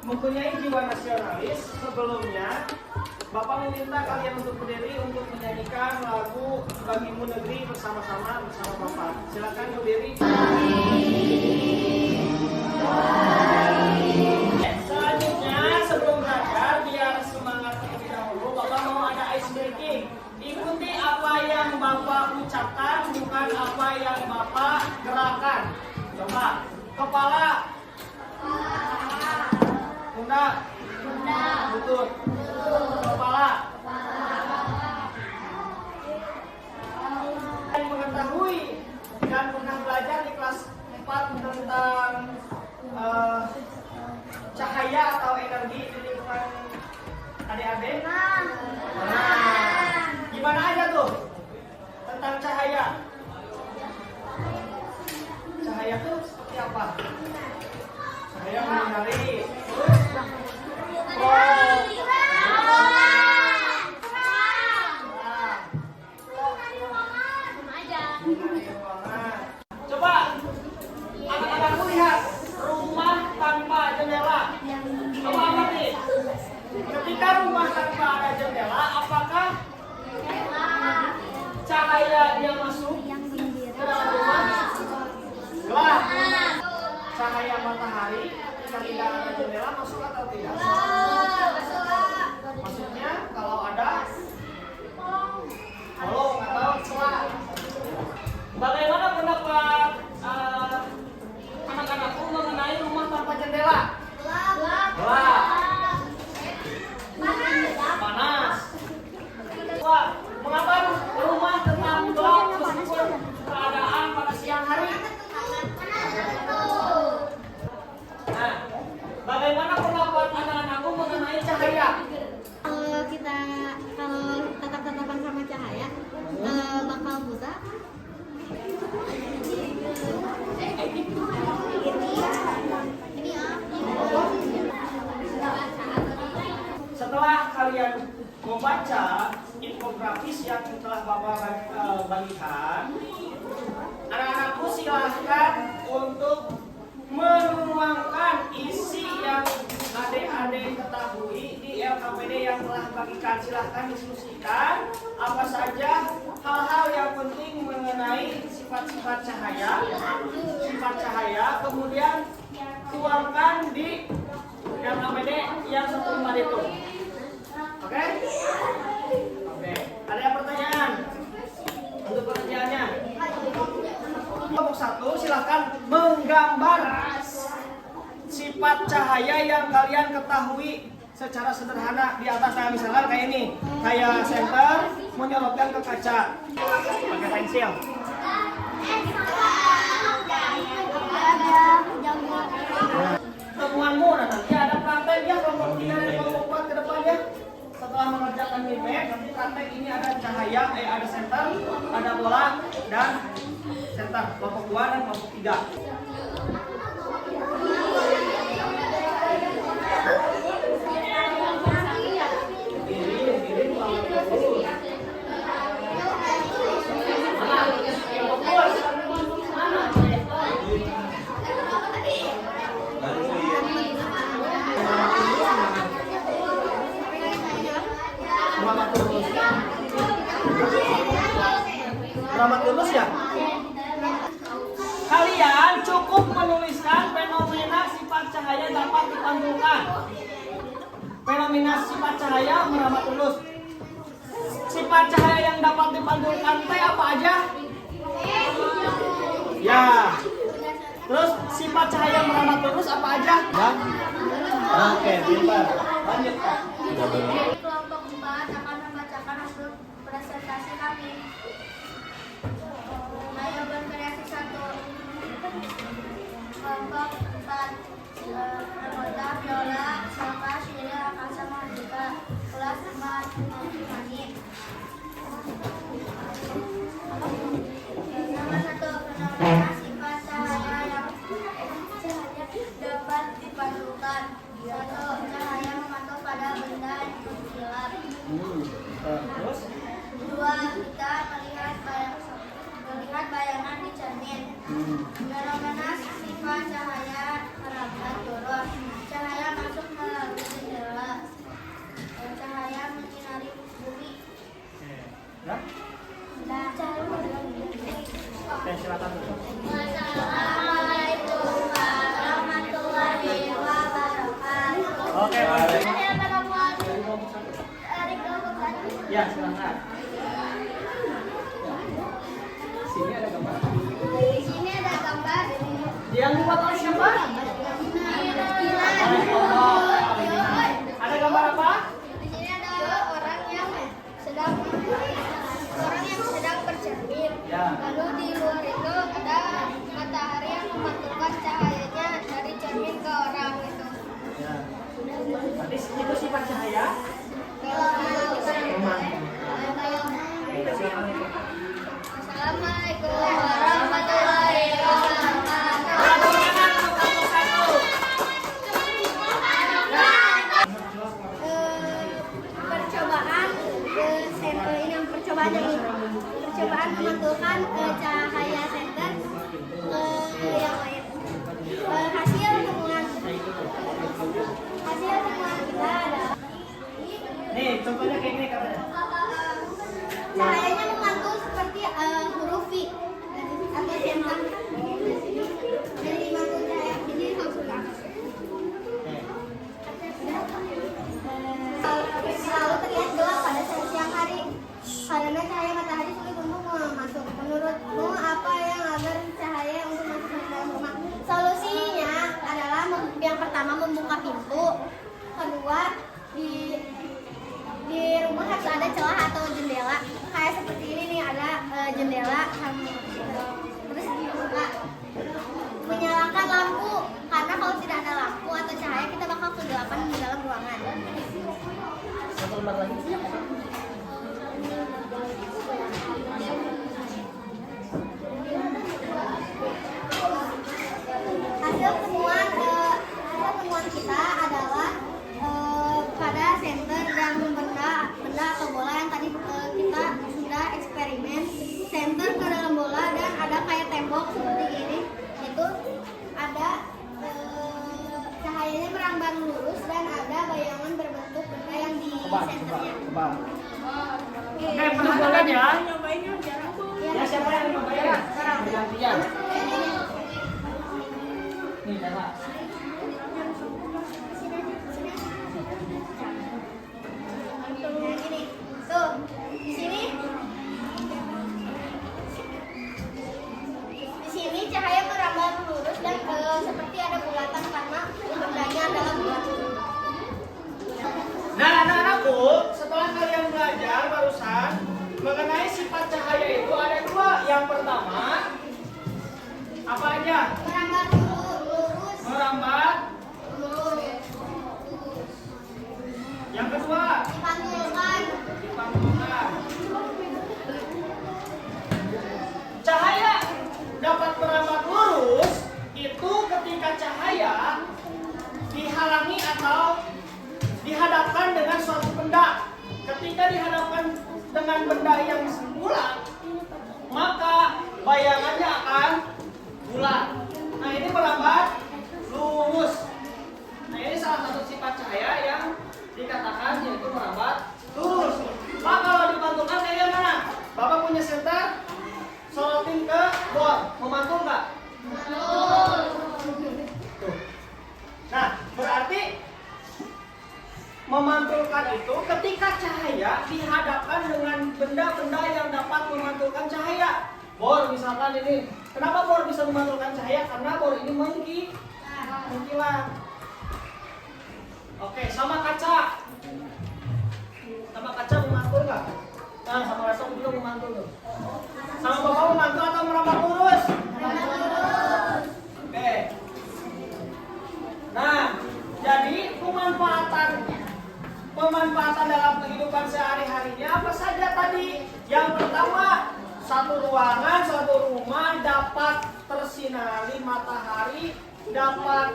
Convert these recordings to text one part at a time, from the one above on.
mempunyai jiwa nasionalis, sebelumnya Bapak meminta kalian untuk berdiri untuk menyanyikan lagu Bagimu Negeri bersama-sama bersama Bapak. Silakan berdiri. Selanjutnya sebelum belajar biar semangat terlebih dahulu, Bapak mau ada ice breaking. Ikuti apa yang Bapak ucapkan, bukan apa yang Bapak gerakan. Coba, kepala, pundak, lutut, kepala. Yang mengetahui dan pernah belajar di kelas 4 tentang cahaya atau energi di lingkungan adik-adik. Nah, gimana aja tuh tentang cahaya? Cahaya tuh seperti apa? Cahaya menyinari. Coba anak-anakku lihat rumah tanpa jendela. Apa arti? Ketika rumah tanpa ada jendela, apakah cahaya dia masuk ke dalam rumah? Gelap. Cahaya matahari ketika tidak ada jendela masuk atau tidak? Maksudnya kalau ada kolong atau celah. Bagaimana pendapat anak-anakku mengenai rumah tanpa jendela? Gelap. Panas. Wah, mengapa rumah tetap gelap meskipun keadaan pada siang hari? Nah, bagaimana pendapat anak-anakku mengenai cahaya? Kalau tatap-tatapan sama cahaya bakal buta. Setelah kalian membaca infografis yang telah Bapak bagikan, anak-anakku silahkan untuk menuangkan isi yang adik-adik ketahui di LKPD yang telah bagikan. Silahkan diskusikan apa saja hal-hal yang penting mengenai sifat-sifat cahaya, kemudian tuangkan di LKPD yang satu lembar itu. Oke? Oke. Ada yang pertanyaan? Untuk pengerjaannya. Kelompok 1 silahkan menggambar sifat cahaya yang kalian ketahui secara sederhana di atas. Nah, misalnya kayak ini, kayak senter menyorotkan ke kaca pakai pensil. Temuanmu nanti ada praktek ya, kelompok 3 dan kelompok 4 ke depannya. Setelah mengerjakan mimik, nanti praktek ini ada cahaya, ada senter, ada bola dan senter. Kelompok 2 dan kelompok 3. Selamat lulus ya. Kalian cukup menuliskan fenomena sifat cahaya dapat dipantulkan. Fenomena sifat cahaya meramat lulus. Sifat cahaya yang dapat dipantulkan teh apa aja? Ya. Terus sifat cahaya meramat lurus apa aja? Ya. Oke, pintar. Lanjut, Pak. Kelompok 4 akan membacakan hasil presentasi kami. Ayo berkreasi 1. Kelompok 4 anggota Viola, Salva, Shirley, Akasa, Mahardika, kelas 4 Mani. Nomor 1, fenomena sifat cahaya yang dapat dipantulkan. 1. Cahaya memantul pada benda yang mengkilap. Terus? 2. Kita melihat bayangan di cermin. Fenomena sifat cahaya merambat turun. Cahaya masuk Ada penemuan dari kelompok tadi. Ya, silakan. Sini ada gambar. Di sini ada gambar. Yang dibuat oleh siapa? Ada gambar apa? Di sini ada orang yang sedang bercermin. Ya. Lalu di luar itu ada matahari yang memantulkan cahayanya dari cermin ke orang itu. Ya. Berarti itu sifat cahaya. Assalamualaikum warahmatullahi wabarakatuh. Percobaan ini percobaan yang ini. Percobaan memantulkan cahaya senter ke yang lain. Hasil temuan kita adalah Nih, contohnya kayak gini katanya. cahayanya memantul seperti huruf V atau senter. Jadi mantul cahaya ini langsung ke atas. Selalu terlihat gelap pada siang hari karena cahaya matahari sulit untuk masuk. Menurutmu apa yang agar cahaya untuk masuk ke dalam rumah? Solusinya adalah yang pertama membuka pintu, kedua di rumah harus ada celah atau jendela. Kayak seperti ini nih ada jendela, terus dibuka. Menyalakan lampu karena kalau tidak ada lampu atau cahaya kita bakal kegelapan di dalam ruangan. Satu lembar lagi. Hasil temuan kita adalah pada senter dan benda atau bola yang tadi kita sudah eksperimen. Senter ke dalam bola dan ada kayak tembok seperti ini. Itu ada cahayanya merambat lurus dan ada bayangan berbentuk benda yang di senternya. Oke, perhatikan ya. Ya, siapa yang nyobain? Gantian. Nih, Dara. Nah, gini. Tuh, di sini. Di sini cahaya merambat lurus dan seperti ada bulatan karena bendanya adalah bulat. Nah, anak-anakku, setelah kalian belajar barusan mengenai sifat cahaya itu ada dua. Yang pertama, apa aja? Merambat lurus. Merambat. Yang kedua, Dipantulkan. dipantulkan. Cahaya dapat merambat lurus itu ketika cahaya dihalangi atau dihadapkan dengan suatu benda. Ketika dihadapkan dengan benda yang bulat, maka bayangannya akan bulat. Nah, ini merambat lurus. Nah, ini salah satu sifat cahaya yang dikatakan yaitu merambat lurus. Pak, kalau dipantulkan kayak mana? Bapak punya senter, sorotin ke board, memantul nggak? Tuh. Nah, berarti memantulkan itu ketika cahaya dihadapkan dengan benda-benda yang dapat memantulkan cahaya. Bor misalkan ini, kenapa bor bisa memantulkan cahaya? Karena bor ini mengkilat. Oke, sama kaca. Sama kaca memantul nggak? Nah, sama laptop juga memantul tuh. Sama bapak memantul atau merambat lurus? Oke. Nah, jadi pemanfaatan dalam kehidupan sehari-harinya apa saja tadi? Yang pertama, satu ruangan, satu rumah dapat tersinari matahari, dapat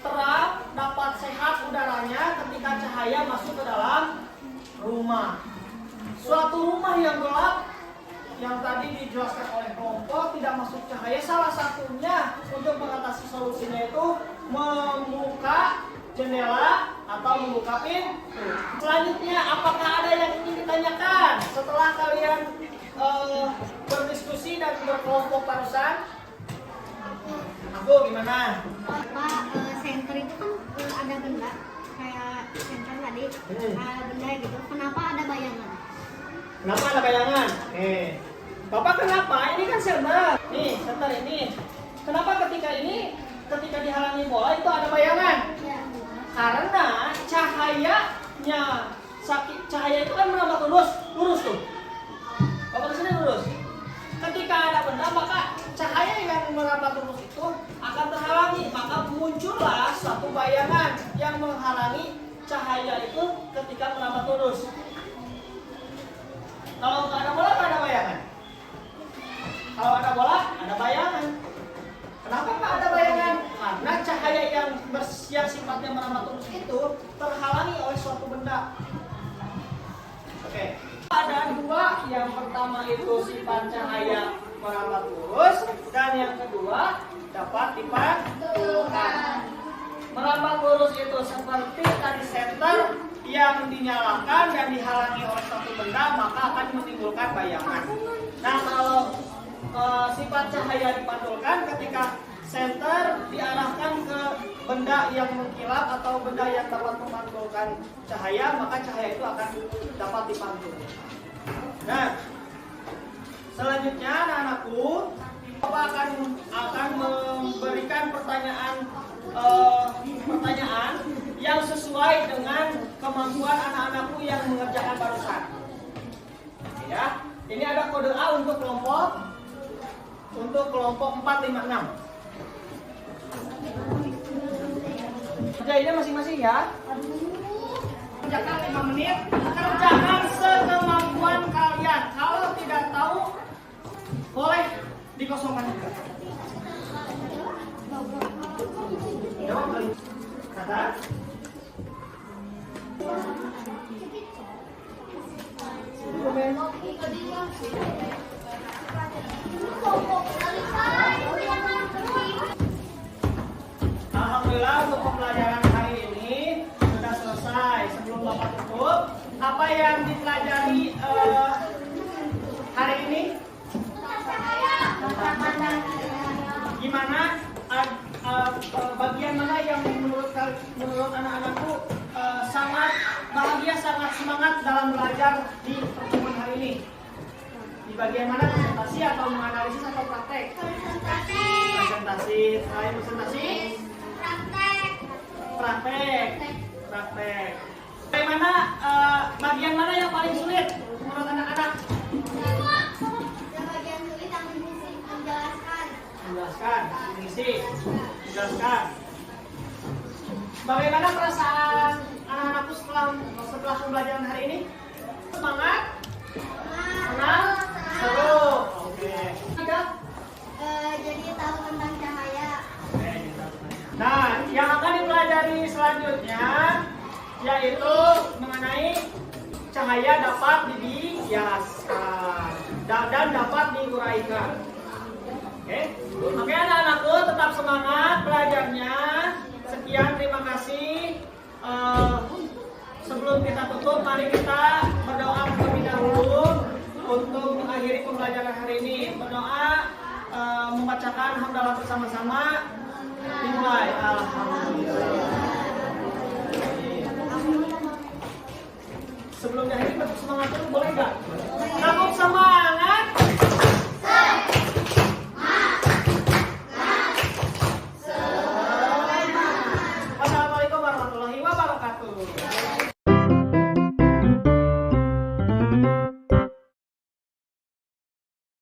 terang, dapat sehat udaranya ketika cahaya masuk ke dalam rumah. Suatu rumah yang gelap yang tadi dijelaskan oleh kelompok tidak masuk cahaya, salah satunya untuk mengatasi solusinya itu membuka jendela atau membuka pintu. Selanjutnya, apakah ada yang ingin ditanyakan setelah kalian berdiskusi dan berkelompok barusan? Aku gimana? Pak, senter center itu kan ada benda kayak center tadi, ada benda gitu. Kenapa ada bayangan? Kenapa ada bayangan? Bapak kenapa? Ini kan center. Nih, center ini. Kenapa ketika dihalangi bola itu ada bayangan? Ya. Karena cahaya itu kan merambat lurus tuh. Bapak kesini lurus. Ketika ada benda maka cahaya yang merambat lurus itu akan terhalangi, maka muncullah suatu bayangan yang menghalangi cahaya itu ketika merambat lurus. Kalau nggak ada bola nggak ada bayangan. Kalau ada bola ada bayangan. Kenapa nggak ada bayangan? Karena cahaya yang sifatnya merambat lurus itu terhalangi oleh suatu benda. Oke. Ada dua, yang pertama itu sifat cahaya merambat lurus dan yang kedua dapat dipantulkan. Merambat lurus itu seperti tadi senter yang dinyalakan dan dihalangi oleh suatu benda maka akan menimbulkan bayangan. Nah kalau sifat cahaya dipantulkan ketika senter diarahkan ke benda yang mengkilap atau benda yang dapat memantulkan cahaya, maka cahaya itu akan dapat dipantul. Nah, selanjutnya anak-anakku, Bapak akan memberikan pertanyaan yang sesuai dengan kemampuan anak-anakku yang mengerjakan barusan. Ya, ini ada kode A untuk kelompok 456. Kerjainnya masing-masing ya. Kerjakan 5 menit. Kerjakan sekemampuan kalian. Kalau tidak tahu, boleh dikosongkan juga. Kata. Alhamdulillah untuk pembelajaran hari ini sudah selesai. Sebelum Bapak tutup, apa yang dipelajari hari ini? Gimana? Bagian mana yang menurut anak-anakku sangat bahagia, sangat semangat dalam belajar di pertemuan hari ini? Di bagian mana? Presentasi atau menganalisis atau praktek? Presentasi. Selain presentasi? Praktek. Bagaimana bagian mana yang paling sulit menurut anak-anak? Yang bagian sulit yang menjelaskan. Menjelaskan. Bagaimana perasaan anak-anakku setelah pembelajaran hari ini? Semangat? Senang? Seru. Oke. Jadi tahu tentang cahaya. Nah, yang akan dipelajari selanjutnya yaitu mengenai cahaya dapat dibiaskan dan dapat diuraikan. Oke, anak-anakku tetap semangat belajarnya. Sekian, terima kasih. Sebelum kita tutup, mari kita berdoa terlebih dahulu untuk mengakhiri pembelajaran hari ini. Berdoa membacakan hamdalah bersama-sama. Dimulai. Alhamdulillah. Sebelumnya ini bersemangat dulu boleh nggak? Tepuk semangat.